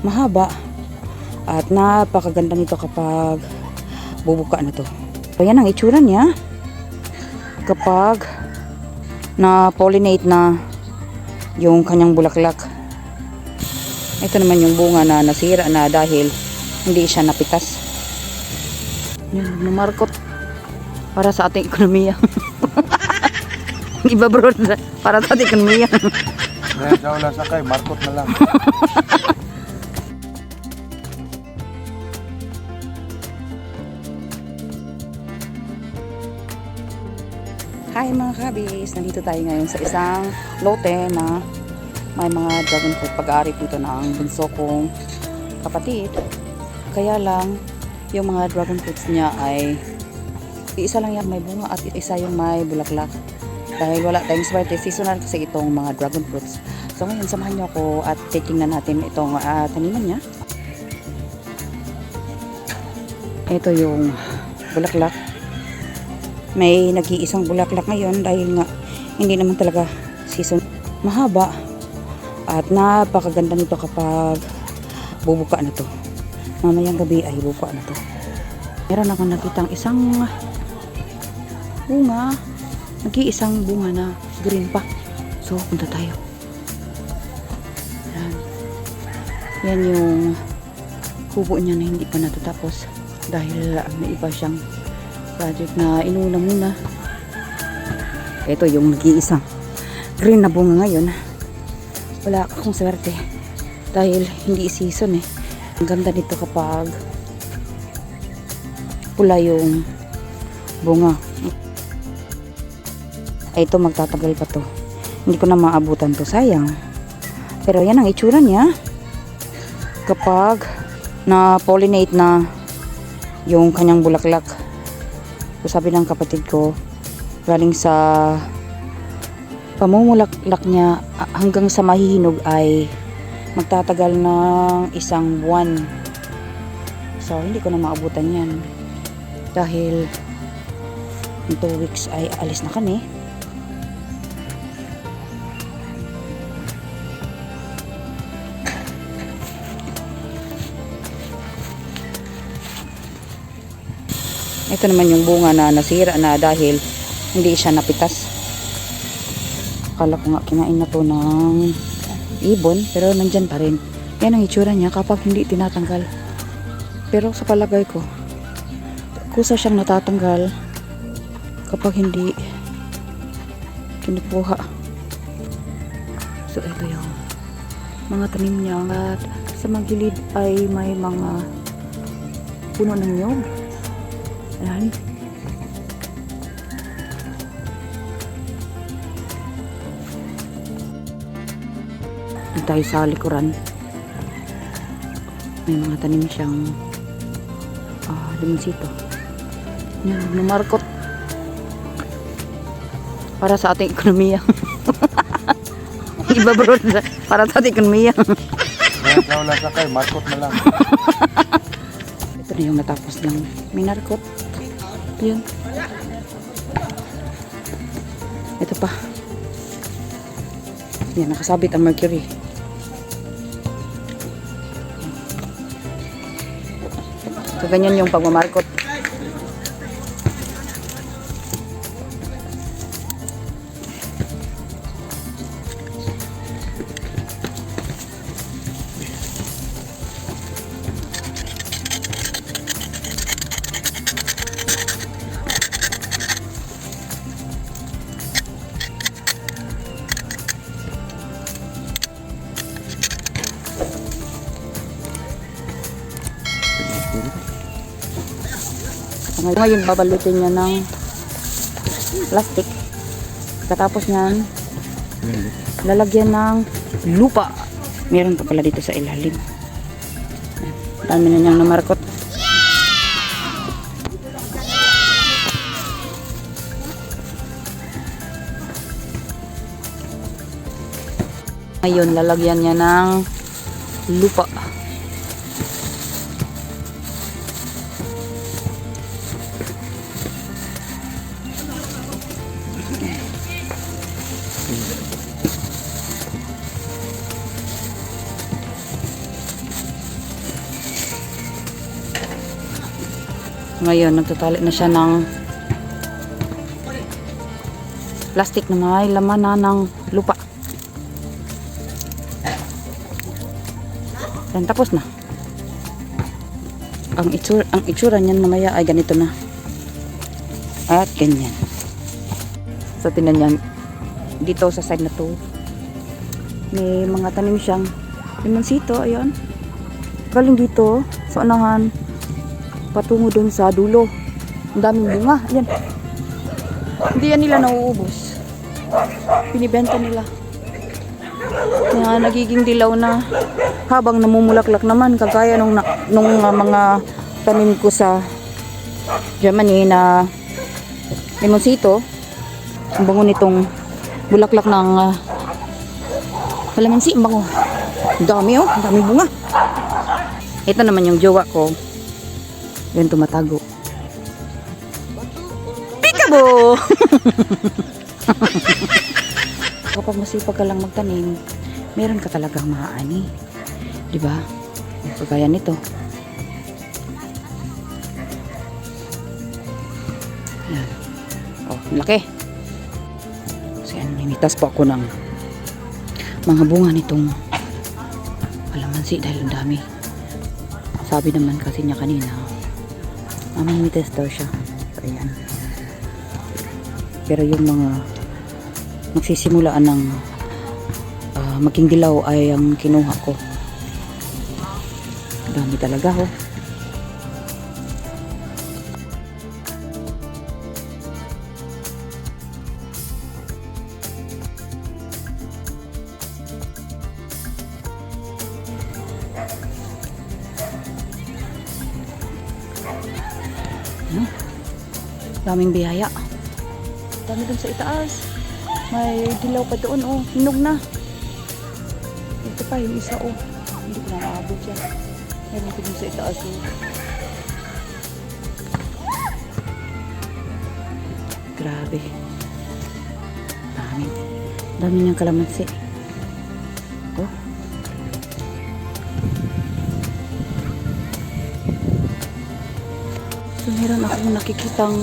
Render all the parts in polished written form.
mahaba at napakaganda nito kapag bubuka na to. Ayan ang itsura niya kapag na-pollinate na yung kanyang bulaklak. Ito naman yung bunga na nasira na dahil hindi siya napitas. Yun, numarkot para sa ating ekonomiya. Iba bro, para sa ating ekonomiya. Dahil sa wala sakay, markot na lang. Hi mga kabis, nandito tayo ngayon sa isang lote na may mga dragon fruit. Pag-aari po ito ng bunso kong kapatid. Kaya lang, yung mga dragon fruits niya ay isa lang yan may bunga at isa yung may bulaklak. Dahil wala tayong swerte, seasonal kasi itong mga dragon fruits. So ngayon, samahan niyo ako at titingnan natin itong taniman niya. Ito yung bulaklak. May nag-iisang bulaklak ngayon dahil nga hindi naman talaga season. Mahaba at napakaganda nito kapag bubuka na to. Mamayang gabi ay bubuka na to. Meron akong nakitang isang bunga, nag-iisang bunga na green pa. So punta tayo. Yan yung kubo niya na hindi pa natatapos dahil may iba siyang project na inuna muna. Ito yung nag-iisang green na bunga ngayon. Wala akong swerte dahil hindi season eh. Ang ganda nito kapag pula yung bunga. Ito magtatagal pa to. Hindi ko na maabutan to, sayang. Pero yan ang itsura niya kapag na-pollinate na yung kanyang bulaklak. So, sabi ng kapatid ko, galing sa pamumulaklak niya hanggang sa mahihinog ay magtatagal ng 1 buwan. So, hindi ko na maabutan yan. Dahil in 2 weeks ay alis na kami. Ito naman yung bunga na nasira na dahil hindi siya napitas. Akala ko nga kinain na to ng ibon, pero nandyan pa rin. Yan ang itsura niya kapag hindi tinatanggal. Pero sa palagay ko, kusa siyang natatanggal kapag hindi kinukuha. So ito yung mga tanim niya at sa magilid ay may mga puno ng nyog. Ayan. At tayo sa likuran. May mga tanim siyang limonsito. Yan, numarkot. Para sa ating ekonomiya. Iba bro, para sa ating ekonomiya. Dahil sa wala sakay, markot na lang. Ito na yung natapos ng minarkot. Yun. Ito pa. Yan, nakasabit ang mercury. So, ganyan yung pagmamarkot. Ngayon babalutin niya ng plastic. Katapos niyan lalagyan ng lupa. Meron pa pala dito sa ilalim. Dami na niyang namarkot. Ngayon lalagyan niya ng lupa. Ngayon, nagtatali na siya ng plastic na may laman na ng lupa. Yan, tapos na. Ang itsura niyan mamaya ay ganito na. At ganyan. So, tinan niyan. Dito sa side na to, may mga tanim siyang limonsito. Ayun. Galing dito sa unahan patungo dun sa dulo. Ang daming bunga. Ayan. Hindi yan nila nauubos. Binibenta nila. Na nagiging dilaw na habang namumulaklak naman kagaya nung mga tanim ko sa Germany na limonsito. Ang bango nitong bulaklak ng kalamansi. Ang bango. Ang dami oh. Ang daming bunga. Ito naman yung jowa ko. Yan tumatago. Peekaboo! Kapag masipag ka lang magtanim, meron ka talagang maaani. Diba? Kagaya nito. Yan. Oh, laki. Kasi nimitas po ako ng mga bunga nitong kalamansi dahil ang dami. Sabi naman kasi niya kanina, mamimitas daw siya. So, ayan. Pero yung mga magsisimulaan ng maging dilaw ay ang kinuha ko. Dami talaga ho. Daming biyaya. Dami dun sa itaas. May dilaw pa doon, oh. Hinog na. Ito pa, yung isa, oh. Hindi ko na maabot yan. Meron ko dun sa itaas, oh. Grabe. Dami. Dami niyang kalamansi. Oh. So, meron akong nakikitang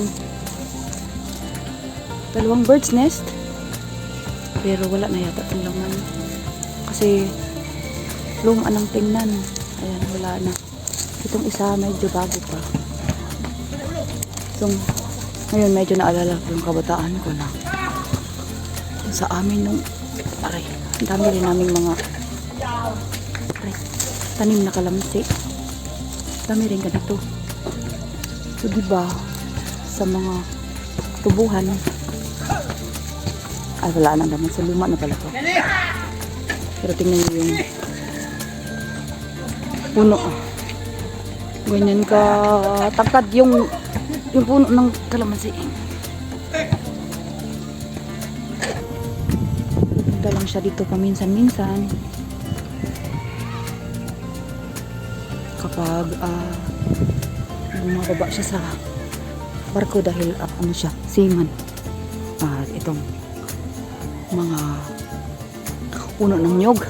dalawang bird's nest. Pero wala na yata itong laman. Kasi luma ng tingnan. Ayan, wala na. Itong isa medyo bago pa. So, ngayon medyo naalala ko yung kabataan ko na sa amin nung aray, ang dami rin naming mga aray, tanim na kalamansi. Dami rin ganito. So, diba sa mga tubuhan ay wala na naman. So, luma na pala to. Pero tingnan nyo yung puno. Ganyan ka tangkad yung puno ng kalamansi. Punta lang siya dito paminsan-minsan. Kapag bumababa siya sa barko dahil ano siya, seaman. At itong mga puno ng nyog.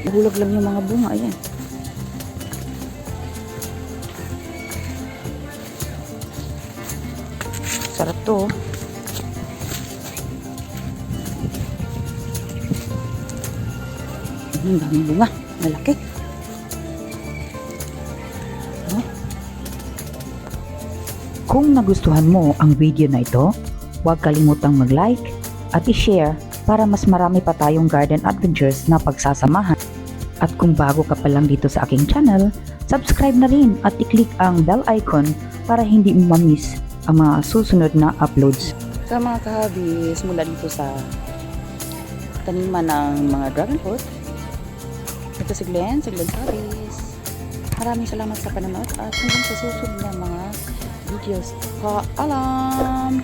Nahulog lang yung mga bunga. Ayan. Sarap to. Ang daming bunga. Malaki. Oh. Kung nagustuhan mo ang video na ito, huwag kalimutang mag-like at i-share para mas marami pa tayong garden adventures na pagsasamahan. At kung bago ka pa lang dito sa aking channel, subscribe na rin at i-click ang bell icon para hindi mo ma-miss ang mga susunod na uploads. Sa mga kahabis, mula dito sa taniman ng mga dragon fruit, ito si Glenn Habis. Maraming salamat sa panonood at hanggang sa susunod na mga videos. Paalam!